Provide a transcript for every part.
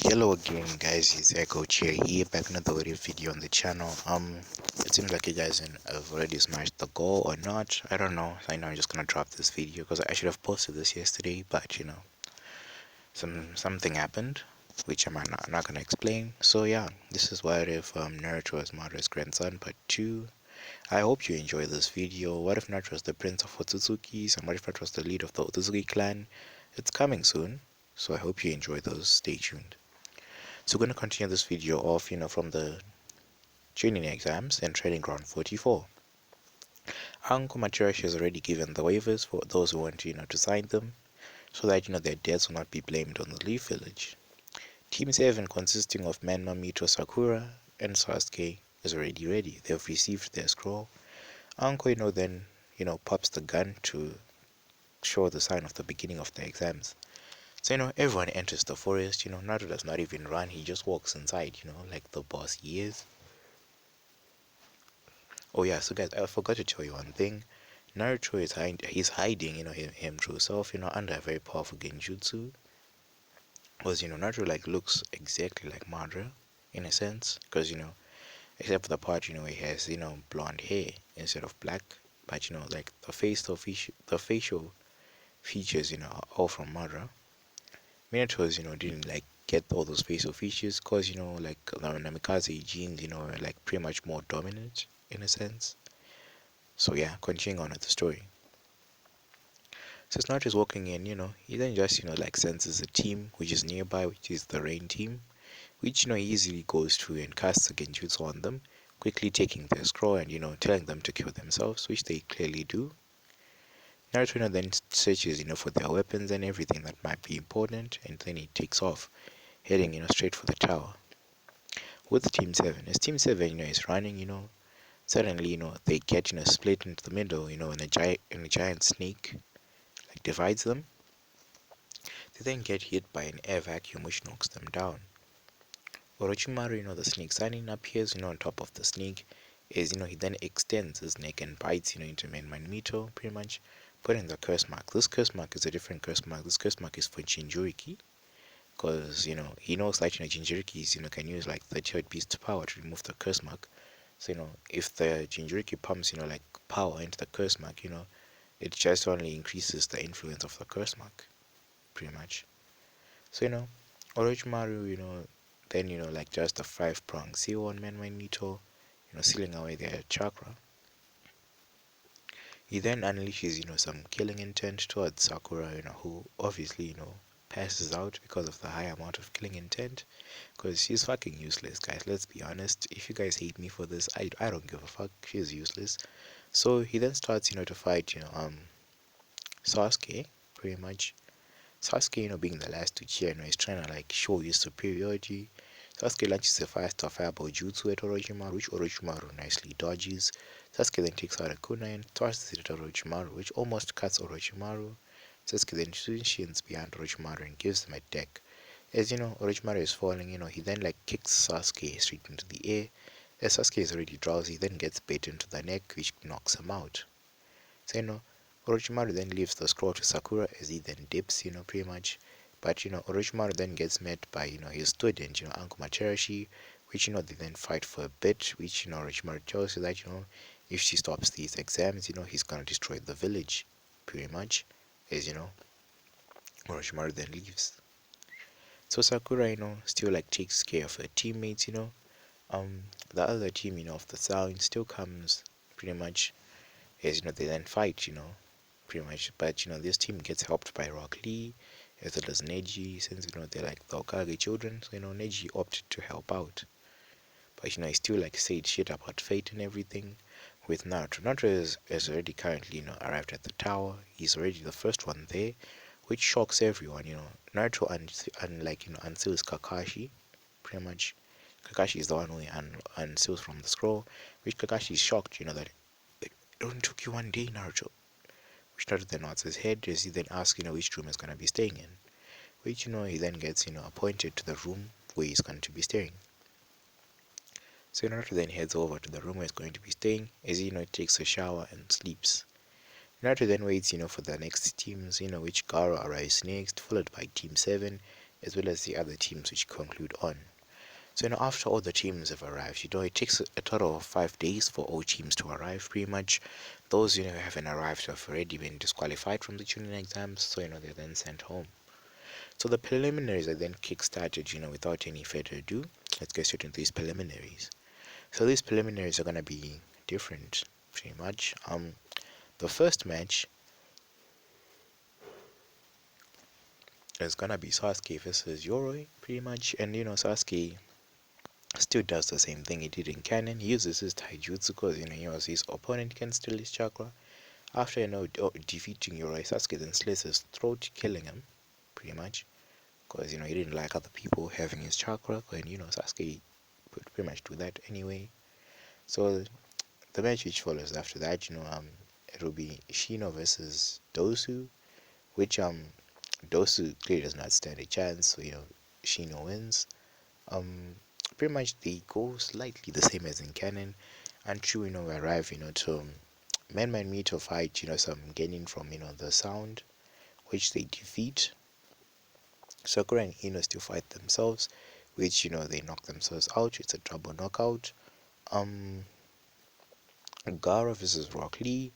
Hello again guys, it's Echo Chair here, back another video on the channel. It seems like you guys have already smashed the goal or not. I don't know. I know I'm just gonna drop this video because I should have posted this yesterday, but something happened, which I'm not gonna explain. So yeah, this is What If Naruto is Madara's grandson part 2. I hope you enjoy this video. What if Naruto was the prince of Otsutsuki, and what if Naruto was the leader of the Otsutsuki clan? It's coming soon, so I hope you enjoy those. Stay tuned. So we're going to continue this video off, from the Chunin exams and Training Ground 44. Uncle Materashi has already given the waivers for those who want, to sign them, so that, their deaths will not be blamed on the Leaf Village. Team 7, consisting of Manma, Mito, Sakura, and Sasuke, is already ready. They've received their scroll. Uncle, then, pops the gun to show the sign of the beginning of the exams. So, everyone enters the forest. Naruto does not even run, he just walks inside, like the boss he is. Oh yeah, so guys, I forgot to tell you one thing. Naruto he's hiding, him true self, under a very powerful genjutsu. Because, Naruto like looks exactly like Madara, in a sense. Because, except for the part, he has, blonde hair instead of black. But, like the facial features, are all from Madara. Minato's, didn't like get all those facial features because, like the Namikaze genes, are like pretty much more dominant in a sense. So yeah, continuing on with the story. So it's not just walking in, he then just, like senses a team which is nearby, which is the rain team, which, he easily goes to and casts a genjutsu on them, quickly taking their scroll and, telling them to kill themselves, which they clearly do. Naruto, then searches, for their weapons and everything that might be important, and then he takes off, heading, straight for the tower. With Team 7, as Team 7, is running, suddenly, they get, split into the middle, and a giant snake like divides them. They then get hit by an air vacuum which knocks them down. Orochimaru, the snake signing appears, on top of the snake, is, he then extends his neck and bites, into Mito, pretty much, putting the curse mark. This curse mark is a different curse mark. This curse mark is for Jinchuriki, because, he knows that, Jinchurikis, can use, like, the third beast power to remove the curse mark. So, if the Jinchuriki pumps, like, power into the curse mark, it just only increases the influence of the curse mark, pretty much. So, Orochimaru, then, like just a five-prong seal on Menmanito, sealing away their chakra. He then unleashes, some killing intent towards Sakura, who obviously, passes out because of the high amount of killing intent. Because she's fucking useless, guys. Let's be honest. If you guys hate me for this, I don't give a fuck. She's useless. So he then starts, to fight, Sasuke, pretty much. Sasuke, being the last uchiha, is trying to like show his superiority. Sasuke launches a five-star fireball jutsu at Orochimaru, which Orochimaru nicely dodges. Sasuke then takes out a kunai and tosses it at Orochimaru, which almost cuts Orochimaru. Sasuke then shins behind Orochimaru and gives him a deck. As Orochimaru is falling, he then like kicks Sasuke straight into the air. As Sasuke is already drowsy, he then gets bit into the neck, which knocks him out. So, Orochimaru then leaves the scroll to Sakura as he then dips, pretty much. But, Orochimaru then gets met by, his student, Uncle Materashi, which, they then fight for a bit, which, Orochimaru tells you that, if she stops these exams, he's gonna destroy the village, pretty much, as, Orochimaru then leaves. So Sakura, still, like, takes care of her teammates, the other team, of the Sound still comes, pretty much, as, they then fight, pretty much. But this team gets helped by Rock Lee as well as Neji, since they're like the Okage children. So Neji opted to help out, but he still like said shit about fate and everything. With Naruto, is already currently arrived at the tower. He's already the first one there, which shocks everyone. Naruto like unseals Kakashi, pretty much. Kakashi is the one who unseals from the scroll, which Kakashi is shocked. That it only took you one day, Naruto. Which Naruto then nods his head as he then asks, which room he's gonna be staying in. Which, he then gets, appointed to the room where he's going to be staying. So Naruto then heads over to the room where he's going to be staying as he, takes a shower and sleeps. Naruto then waits, for the next teams, which Gaara arrives next, followed by Team 7, as well as the other teams which conclude on. So, after all the teams have arrived, it takes a total of 5 days for all teams to arrive. Pretty much, those who haven't arrived have already been disqualified from the Chunin exams, so they're then sent home. So the preliminaries are then kick-started. Without any further ado. Let's get straight into these preliminaries. So these preliminaries are gonna be different, pretty much. The first match is gonna be Sasuke versus Yoroi, pretty much, and Sasuke still does the same thing he did in canon. He uses his taijutsu because his opponent can steal his chakra. After defeating Yoroi, Sasuke then slits his throat, killing him, pretty much, because he didn't like other people having his chakra, and Sasuke would pretty much do that anyway. So the match which follows after that, it will be Shino versus Dosu, which Dosu clearly does not stand a chance, so Shino wins. Um, Pretty much they go slightly the same as in canon, until we arrive to man meet or fight some gaining from the sound, which they defeat. Sakura and Ino still fight themselves, which they knock themselves out. It's a double knockout. Um, Gara versus Rock Lee.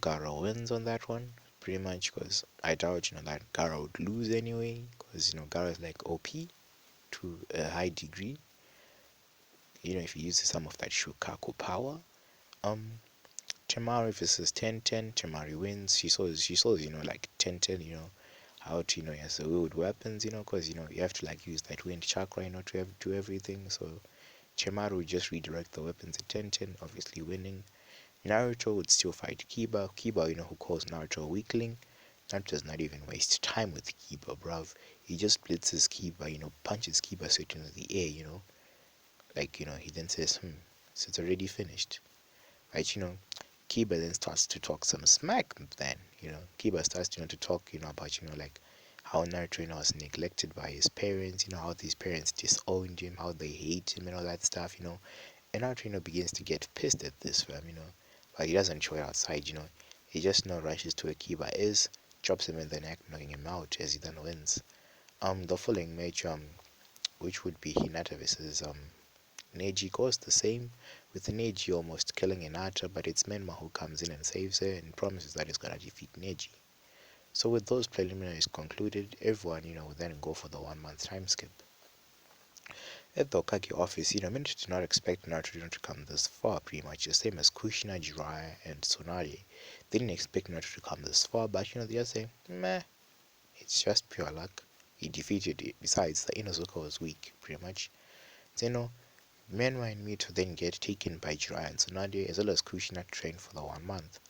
Gara wins on that one, pretty much, because I doubt that Gara would lose anyway, because Gara is like OP to a high degree. If he uses some of that Shukaku power. Um, Temari versus Tenten. Temari wins. She saws like Tenten how to he has the wield weapons because you have to like use that wind chakra to do everything. So Chemaru would just redirect the weapons at Tenten, obviously winning. Naruto would still fight Kiba, who calls Naruto a weakling. Naruto does not even waste time with Kiba, bruv. He just blitzes Kiba, punches Kiba straight into the air. Like, he then says, so it's already finished. Right, Kiba then starts to talk some smack then, Kiba starts, to talk, about, like, how Naruto, was neglected by his parents, how these parents disowned him, how they hate him and all that stuff, And Naruto, begins to get pissed at this, fam, but he doesn't show it outside, He just, rushes to where Kiba is, chops him in the neck, knocking him out as he then wins. The following match, which would be Hinata versus, Neji goes the same, with Neji almost killing Hinata, but it's Menma who comes in and saves her and promises that he's gonna defeat Neji. So with those preliminaries concluded, everyone, will then go for the 1 month time skip. At the Okage office, many did not expect Naruto to come this far, pretty much the same as Kushina, Jiraiya, and Tsunade. They didn't expect Naruto to come this far, but they just say, meh, it's just pure luck. He defeated it. Besides, the Inozuka was weak, pretty much. So, Menma and Mito then get taken by Jiraiya and Tsunade, as well as Kushina to train for the 1 month.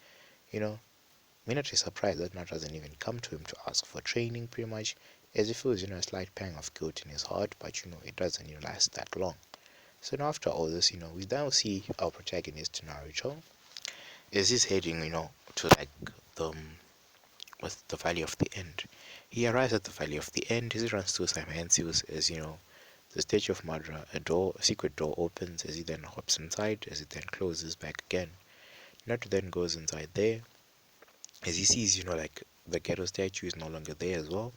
Minato is surprised that Naruto doesn't even come to him to ask for training, pretty much, as if it was, a slight pang of guilt in his heart, but, it doesn't, last that long. So now after all this, we now see our protagonist, Naruto, as he's heading, to, like, the, what's the Valley of the End. He arrives at the Valley of the End, as he runs through some Hensius, as, the statue of Madara, a secret door opens, as he then hops inside, as it then closes back again. Naruto then goes inside there, as he sees, like, the ghetto statue is no longer there as well.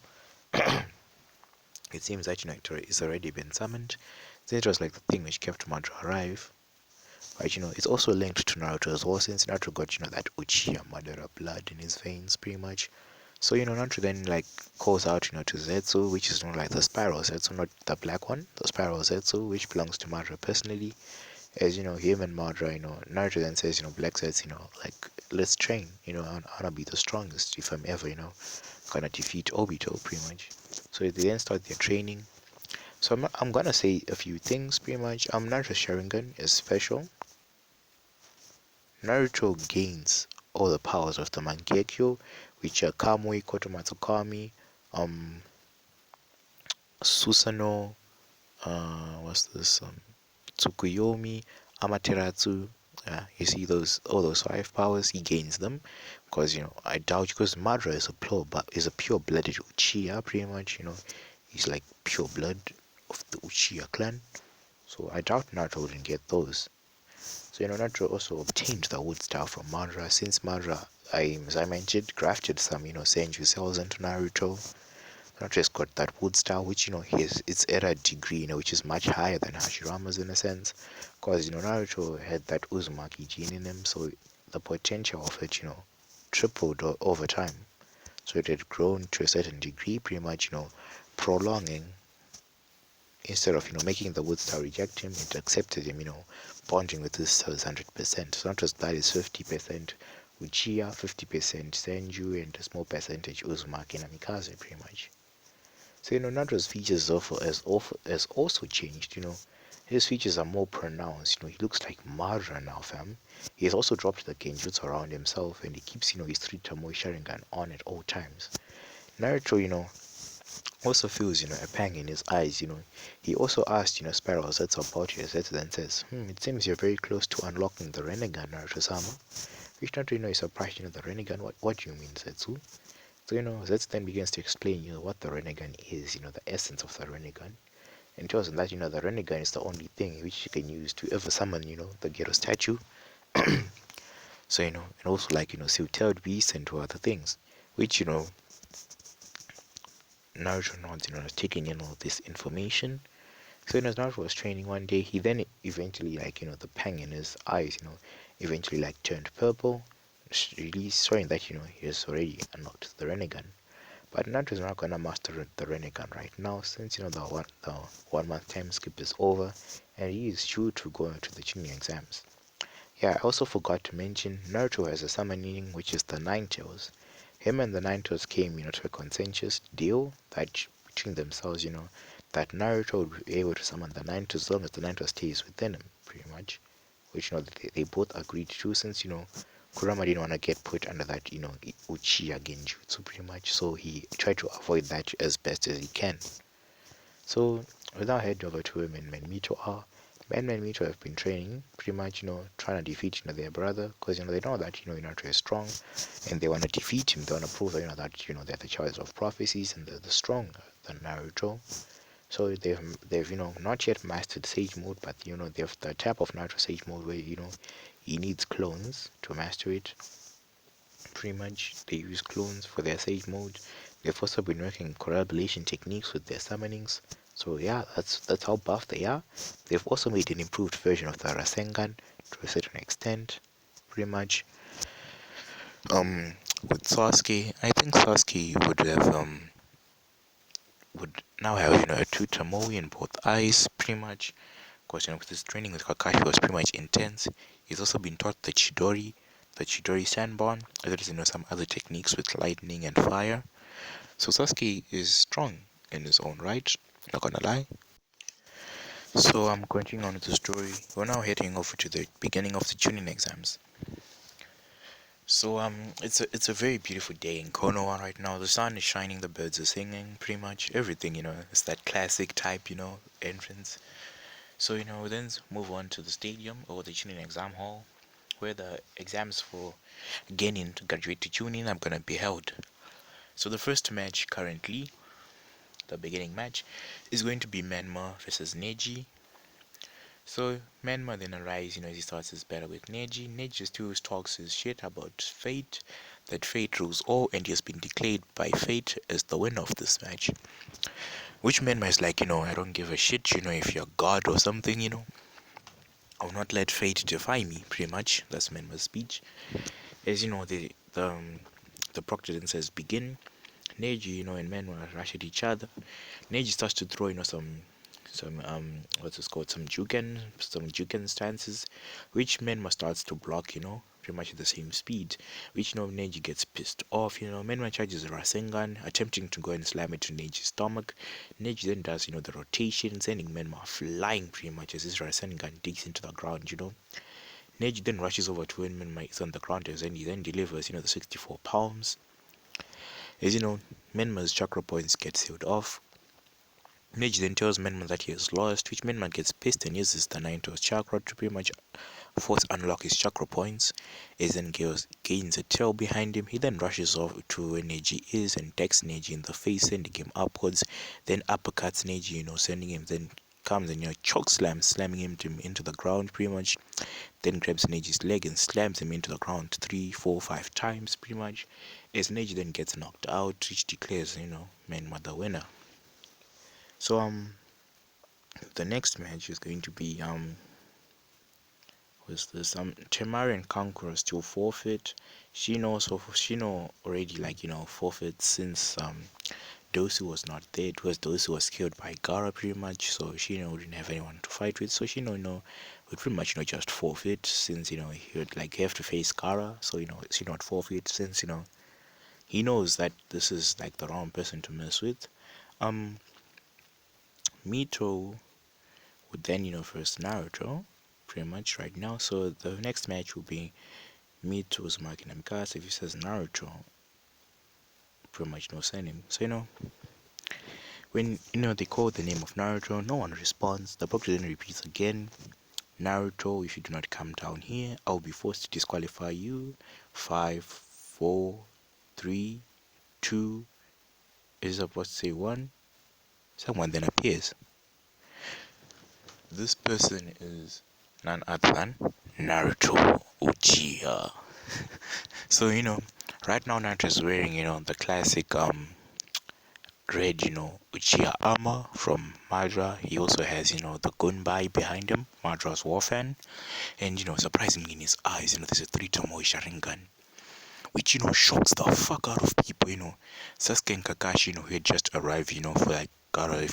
It seems that, it's already been summoned. So it was like the thing which kept Madara alive. But, it's also linked to Naruto as well, since Naruto got, that uchiha madara blood in his veins, pretty much. So, Naruto then, like, calls out, to Zetsu, which is, like, the spiral Zetsu, not the black one, the spiral Zetsu, which belongs to Madara personally. As, him and Madara, Naruto then says, Black says, like, let's train, I wanna be the strongest if I'm ever, gonna defeat Obito, pretty much. So they then start their training. So I'm gonna say a few things, pretty much. Naruto's Sharingan is special. Naruto gains all the powers of the Mangekyo, which are Kamui, Kotomatsukami, Susanoo, what's this, Tsukuyomi, Amaterasu. You see all those 5 powers, he gains them because I doubt, because Madara is a pure-blooded Uchiha, pretty much. He's like pure blood of the Uchiha clan, so I doubt Naruto wouldn't get those. So Naruto also obtained the wood style from Madara, since Madara, as I mentioned, grafted some Senju cells into Naruto. Naruto's got that wood style, which it's at a degree, which is much higher than Hashirama's in a sense, because Naruto had that Uzumaki gene in him, so the potential of it, tripled over time. So it had grown to a certain degree, pretty much, prolonging instead of making the wood style reject him, it accepted him, bonding with his cells 100%. So Naruto's blood is 50% Uchiha, 50% Senju, and a small percentage Uzumaki and Namikaze, pretty much. So Naruto's features has also changed. His features are more pronounced. He looks like Madara now, fam. He has also dropped the genjutsu around himself, and he keeps his three Tomoe Sharingan on at all times. Naruto, also feels a pang in his eyes. He also asked Spiral Zetsu about it. Zetsu then says, it seems you're very close to unlocking the Renegan, Naruto-sama. Which Naruto is surprised. The Renegan. What do you mean, Zetsu? So Zetsu then begins to explain what the Renegan is. The essence of the Renegan. And tells him that the Renegan is the only thing which you can use to ever summon the Ghetto statue. So and also like seal-tailed beasts and two other things, which Naruto nods taking in all this information. So as Naruto was training one day, he then eventually the pang in his eyes eventually turned purple, really showing that he has already unlocked the Renegan. But Naruto is not gonna master the Renegan right now, since the 1 month time skip is over, and he is due to go to the Chunin exams. Yeah, I also forgot to mention Naruto has a summoning which is the Nine Tails. Him and the Nine Tails came to a consensus deal that between themselves, that Naruto would be able to summon the Nine Tails as long as the Nine Tails stays within him, pretty much. Which they both agreed to, since Kurama didn't want to get put under that uchiha genjutsu pretty much, so he tried to avoid that as best as he can. So we now head over to him and Mito are. Ben and Mito have been training pretty much, trying to defeat their brother, because they know that Naruto is strong, and they want to defeat him. They want to prove that that they're the child of prophecies and they're the stronger than Naruto. So they've not yet mastered Sage mode, but they've the type of Naruto Sage mode where he needs clones to master it. Pretty much, they use clones for their Sage mode. They've also been working correlation techniques with their summonings. So yeah, that's how buff they are. They've also made an improved version of the Rasengan to a certain extent. Pretty much. With Sasuke, I think Sasuke would now have a two Tomoe in both eyes, pretty much. Because with his training with Kakashi was pretty much intense. He's also been taught the Chidori Sanbon, as well as some other techniques with lightning and fire. So Sasuke is strong in his own right, not gonna lie. So I'm continuing on with the story. We're now heading over to the beginning of the Chunin exams. So it's a very beautiful day in Konoha right now. The sun is shining, the birds are singing, pretty much everything, it's that classic type, entrance. So we then move on to the stadium or the Chunin exam hall, where the exams for getting to graduate to Chunin are gonna be held. So the first match currently, the beginning match, is going to be Menma versus Neji. So Menma then arrives, as he starts his battle with Neji. Neji still talks his shit about fate, that fate rules all, and he has been declared by fate as the winner of this match. Which Menma is like, I don't give a shit, if you're God or something, I'll not let fate defy me, pretty much. That's Menma's speech. As the proctor then says begin. Neji, and Menma rush at each other. Neji starts to throw, some what's it called, some juken stances, which Menma starts to block, pretty much at the same speed, which Neji gets pissed off, Menma charges Rasengan, attempting to go and slam it to Neji's stomach. Neji then does, the rotation, sending Menma flying pretty much as his Rasengan digs into the ground, Neji then rushes over to when Menma is on the ground and he then delivers, the 64 palms. As Menma's chakra points get sealed off. Neji then tells Menma that he has lost, which Menma gets pissed and uses the Nine-Tails chakra to pretty much force unlock his chakra points. As then gains a tail behind him, he then rushes off to where Neji is and decks Neji in the face, sending him upwards, then uppercuts Neji, sending him, then comes and choke slams, slamming him into the ground pretty much, then grabs Neji's leg and slams him into the ground 3, 4, 5 times pretty much, As Neji then gets knocked out, which declares, man mother winner. So the next match is going to be was this Temari and Kankuro still forfeit. Shino already forfeit since Dosu was not there. It was Dosu was killed by Gara pretty much, so Shino didn't have anyone to fight with. So Shino would pretty much just forfeit since he would have to face Gara. So Shino would forfeit since he knows that this is like the wrong person to mess with. Mito would then first Naruto pretty much right now. So the next match will be Mito's marking Mikasa. If he says Naruto, pretty much no sending. So when they call the name of Naruto, no one responds. The book then repeats again. Naruto, if you do not come down here, I'll be forced to disqualify you. 5, 4, 3, 2, is supposed to say 1. Someone then appears. This person is none other than Naruto Uchiha. So right now Naruto is wearing the classic red Uchiha armor from Madara. He also has the Gunbai behind him, Madara's war fan, and surprisingly in his eyes there's a 3-tomoe Sharingan, which shocks the fuck out of people. Sasuke and Kakashi who had just arrived for like Gara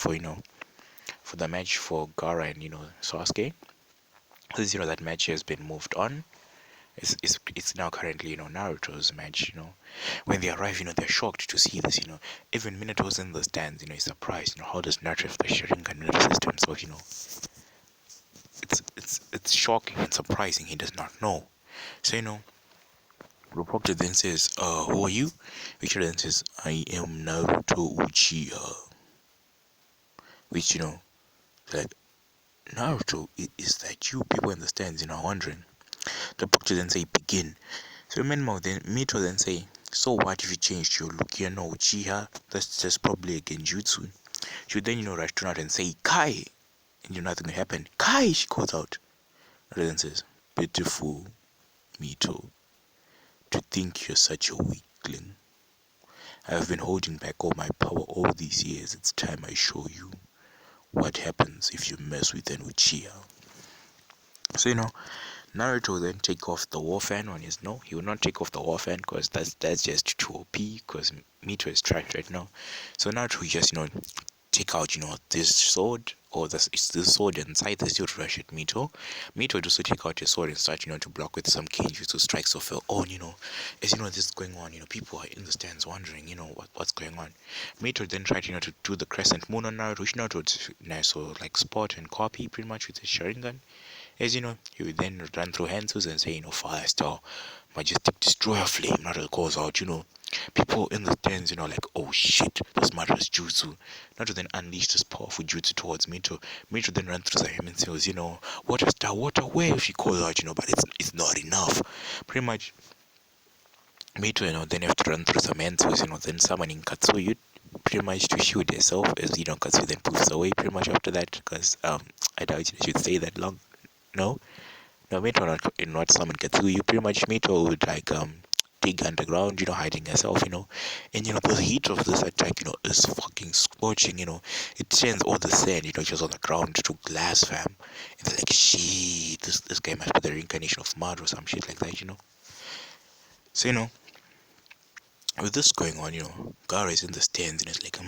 for the match for Gara and Sasuke. Since that match has been moved on, it's now currently Naruto's match. When they arrive, they're shocked to see this. Even Minato's in the stands. He's surprised. How does Naruto have the Sharingan in the system? So it's shocking and surprising. He does not know. So Proctor then says, who are you? Victor then says, I am Naruto Uchiha. Which like Naruto, is that you? People in the stands are wondering. The Proctor then say, begin. So meanwhile, then Mito then say, so what if you changed your look? No Uchiha, that's just probably a genjutsu. She would then, rush to Naruto and say, Kai! And nothing will happen. Kai! She calls out. Naruto then says, beautiful Mito, to think you're such a weakling. I have been holding back all my power all these years. It's time I show you what happens if you mess with an Uchiha. So Naruto will then take off the war fan on his he will not take off the war fan because that's just too OP because Mito is trapped right now. So Naruto will just take out this sword or this sword inside the sword rush at Mito. Mito would also take out his sword and start to block with some genjutsu strikes of her own. As this is going on, people are in the stands wondering what's going on. Mito then tried to do the crescent moon on Naruto, which Naruto would so like spot and copy pretty much with his Sharingan. As he would then run through Hansus and say, Fire Star, Majestic Destroyer Flame, Naruto calls out, people in the stands, like, oh shit, this Madara's jutsu. Naruto then unleashed this powerful jutsu towards Mito. Mito then ran through him and says, Water Star, Water Wave, she calls out, but it's not enough. Pretty much, Mito, then have to run through some Hansus, then summoning Katsuyu, pretty much to shield herself, as, Katsuyu then moves away pretty much after that, because, I doubt she should stay that long. No, Mito not summon Katsu. You pretty much Mito would dig underground, hiding herself, and the heat of this attack, is fucking scorching, it turns all the sand, just on the ground to glass, fam. And they're like, shit, this guy must be the reincarnation of mud or some shit like that. So with this going on, Gara is in the stands and it's like,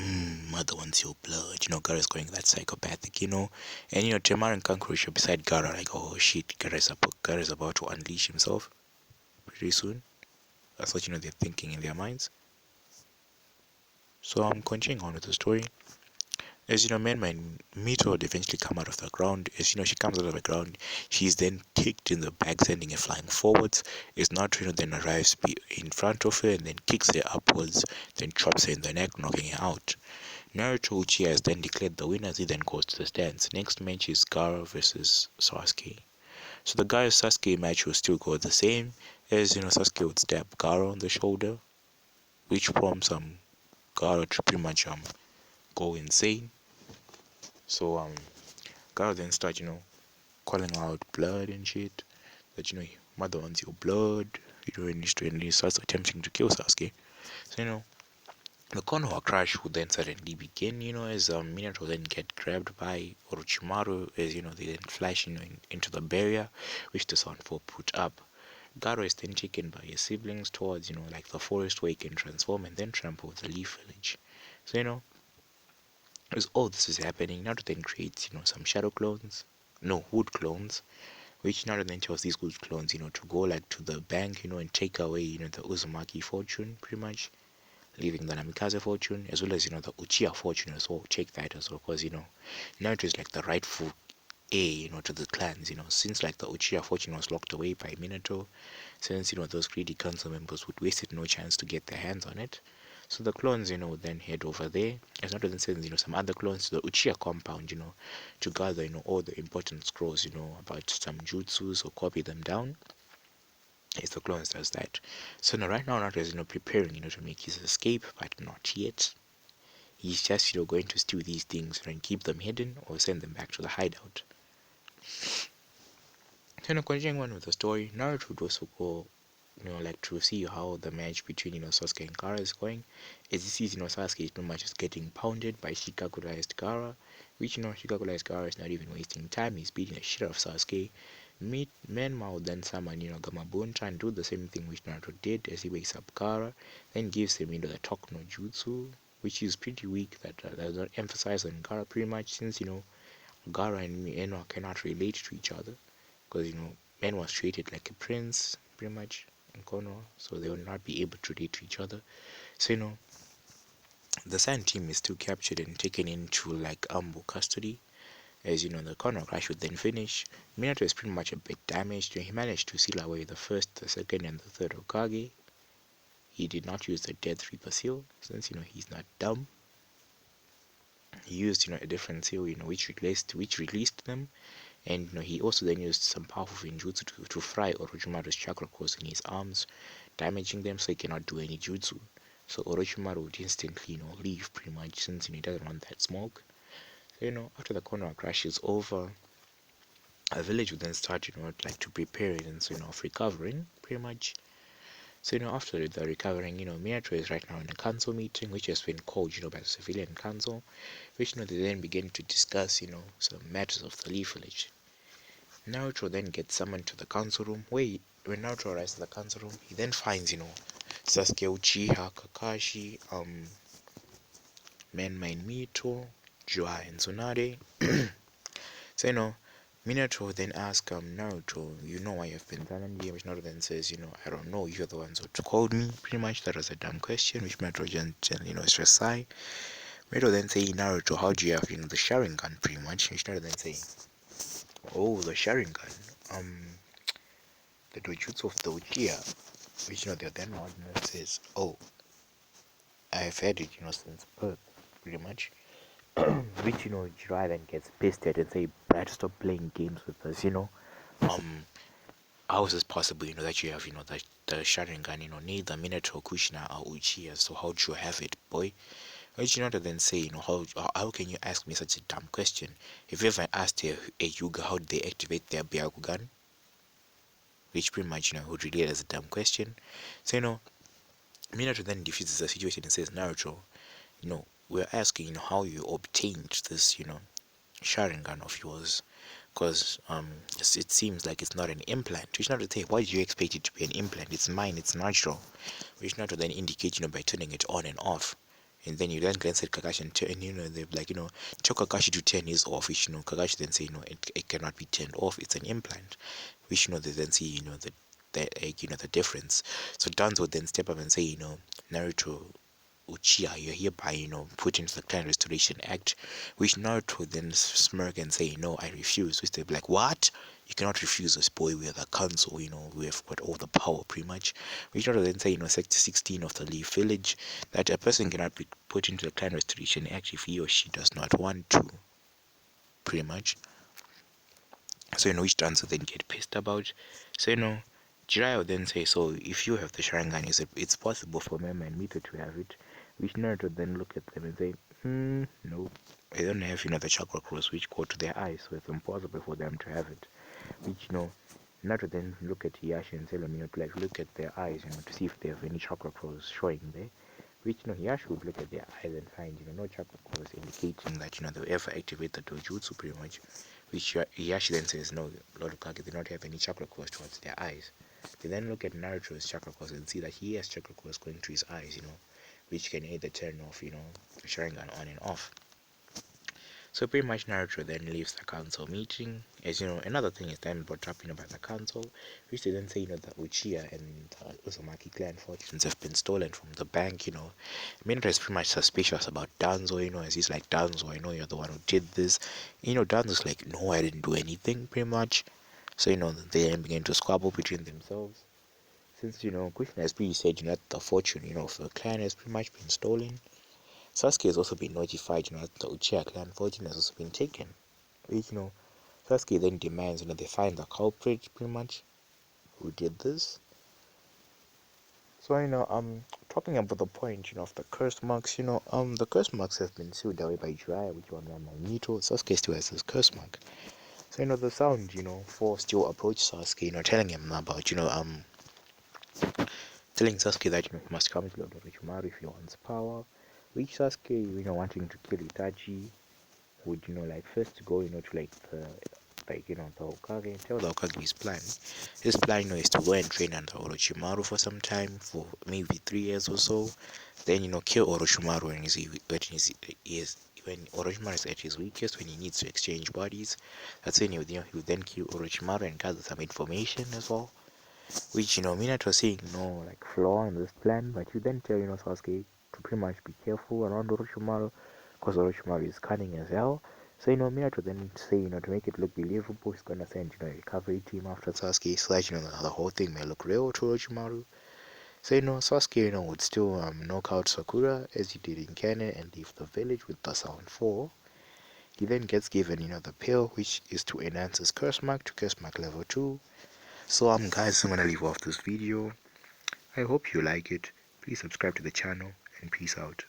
mother wants your blood. Gara is going that psychopathic, and Temar and Kankuro beside Gara, like, oh shit, Gara is about to unleash himself pretty soon. That's what, they're thinking in their minds. So I'm continuing on with the story. As my Mito would eventually come out of the ground. As she comes out of the ground, she's then kicked in the back, sending her flying forwards. As Naruto then arrives in front of her and then kicks her upwards, then chops her in the neck, knocking her out. Naruto Uchiha has then declared the winner as he then goes to the stands. Next match is Gara versus Sasuke. So the Gara Sasuke match will still go the same, as Sasuke would stab Gara on the shoulder, which prompts Gara to pretty much go insane. So Gara then start calling out blood and shit. That mother wants your blood. And he starts attempting to kill Sasuke. So the Konoha crash would then suddenly begin, as Minato then get grabbed by Orochimaru as they then flash into the barrier which the Sun 4 put up. Garo is then taken by his siblings towards like the forest where he can transform and then trample the Leaf Village. So as all this is happening, Naruto then creates some shadow clones, no, wood clones, which Naruto then tells these wood clones to go like to the bank and take away the Uzumaki fortune pretty much, leaving the Namikaze fortune as well as the Uchiha fortune as well. Take that as well, because Naruto is like the rightful heir to the clans. Since like the Uchiha fortune was locked away by Minato, since those greedy council members would wasted no chance to get their hands on it. So the clones would then head over there, as Naruto then sends some other clones to the Uchiha compound to gather all the important scrolls about some jutsus or copy them down. It's the clones does that. So now right now Naruto is preparing to make his escape, but not yet. He's just going to steal these things and keep them hidden or send them back to the hideout. So continuing on with the story, Naruto would also go like to see how the match between Sasuke and Gaara is going. As he sees Sasuke is pretty much just getting pounded by Shikakurized Gaara, which Shikakurized Gaara is not even wasting time. He's beating the shit out of Sasuke. Meanwhile, then summon Gamabunta and do the same thing which Naruto did as he wakes up Gaara, then gives him the Talk no Jutsu, which is pretty weak. That does not emphasize on Gaara pretty much, since Gaara and Enwa cannot relate to each other, because Men was treated like a prince pretty much in Konoha, so they would not be able to relate to each other. So the Sand team is still captured and taken into like Ambo custody. As the Konoha crash would then finish, Minato is pretty much a bit damaged. He managed to seal away the first, the second, and the third Hokage. He did not use the Death Reaper seal, since he's not dumb. He used a different seal, which released them, and he also then used some powerful ninjutsu to fry Orochimaru's chakra cores in his arms, damaging them so he cannot do any jutsu. So Orochimaru would instantly leave pretty much, since he doesn't want that smoke. So after the Konoha crash is over, a village would then start like to prepare and of recovering pretty much. So after the recovering, Minato is right now in a council meeting which has been called by the civilian council, which they then begin to discuss some matters of the Leaf Village. Naruto then gets summoned to the council room, when Naruto arrives at the council room, he then finds Sasuke, Uchiha, Kakashi, Menmai Mito, Joa, and Tsunade. So Minato then asks Naruto, why you've been summoned here? Which Naruto then says, I don't know, you're the ones who called me. Pretty much that was a dumb question, which Minato just stress sigh. Minato then say, Naruto, how do you have the Sharingan? Pretty much, which Naruto then say, oh, the Sharingan. The dojutsu of the Uchiha, which the then ordinance says, oh, I've had it, since birth, pretty much. Which Jiraiya then gets pissed at and say, Brad, stop playing games with us, how is this possible, that you have, the Sharingan, neither Minato, Kushina, or Uchiha, so how do you have it, boy? Which then say, how can you ask me such a dumb question? Have you ever asked a Yuga how they activate their Byakugan? Which pretty much, would relate as a dumb question. So, Minato then diffuses the situation and says, Naruto, we're asking, how you obtained this, Sharingan of yours. Because it seems like it's not an implant. Which Naruto say, why do you expect it to be an implant? It's mine, it's natural. Which Naruto then indicate, by turning it on and off. And then you then glance at Kakashi and they're like, tell Kakashi to turn his off, which Kakashi then say, it cannot be turned off, it's an implant. Which they then see, the difference. So Danzo would then step up and say, Naruto, Uchiha, you're hereby, put into the Clan Restoration Act, which Naruto then smirk and say, no, I refuse. Which they'd be like, what? You cannot refuse us, boy, we are the council, we have got all the power, pretty much. Which Naruto then say, Sector 16 of the Leaf Village, that a person cannot be put into the Clan Restoration Act if he or she does not want to, pretty much. So, which Danzo then get pissed about. So, Jiraiya would then say, so if you have the Sharingan, it's possible for Mema and Mito to have it. Which Naruto then look at them and say, no. They don't have, the chakra cross which go to their eyes, so it's impossible for them to have it. Which, Naruto then look at Hiyashi and tell him, to like look at their eyes, to see if they have any chakra crows showing there. Which, Hiyashi would look at their eyes and find, no chakra crows indicating that, they'll ever activate the dojutsu pretty much. Which Hiyashi then says, no, Lord Okage did not have any chakra crows towards their eyes. They then look at Naruto's chakra crows and see that he has chakra crows going to his eyes, which can either turn off, Sharingan on and off. So pretty much Naruto then leaves the council meeting. As another thing is then brought up, by the council, which they then say, the Uchiha and the Uzumaki clan fortunes have been stolen from the bank, Minato is pretty much suspicious about Danzo, as he's like, Danzo, I know you're the one who did this. Danzo's like, no, I didn't do anything, pretty much. So, they then begin to squabble between themselves. Since, Kushina has pretty said, that the fortune, of the clan has pretty much been stolen. Sasuke has also been notified, that the Uchiha clan fortune has also been taken. Which, Sasuke then demands, they find the culprit, pretty much, who did this. So, talking about the point, of the curse marks, the curse marks have been sealed away by Jiraiya, which one Magneto. Sasuke still has his curse mark. So, the sound, for still approach Sasuke, telling him about, telling Sasuke that, he must come to Lord Orochimaru if he wants power. Which Sasuke, wanting to kill Itachi, would, like, first go, to, like, the Hokage, and tell the Hokage his plan. His plan, is to go and train under Orochimaru for some time, for maybe 3 years or so. Then, kill Orochimaru when Orochimaru is at his weakest, when he needs to exchange bodies. That's when he would then kill Orochimaru and gather some information as well. Which, Minato was saying no, like, flaw in this plan, but you then tell, Sasuke to pretty much be careful around Orochimaru, because Orochimaru is cunning as hell. So, Minato then say, to make it look believable, he's gonna send, a recovery team after Sasuke, so that, the whole thing may look real to Orochimaru. So, Sasuke, would still knock out Sakura, as he did in canon, and leave the village with the Sound 4. He then gets given, the pill, which is to enhance his curse mark to curse mark level 2. So, guys, I'm gonna leave off this video. I hope you like it. Please subscribe to the channel, and peace out.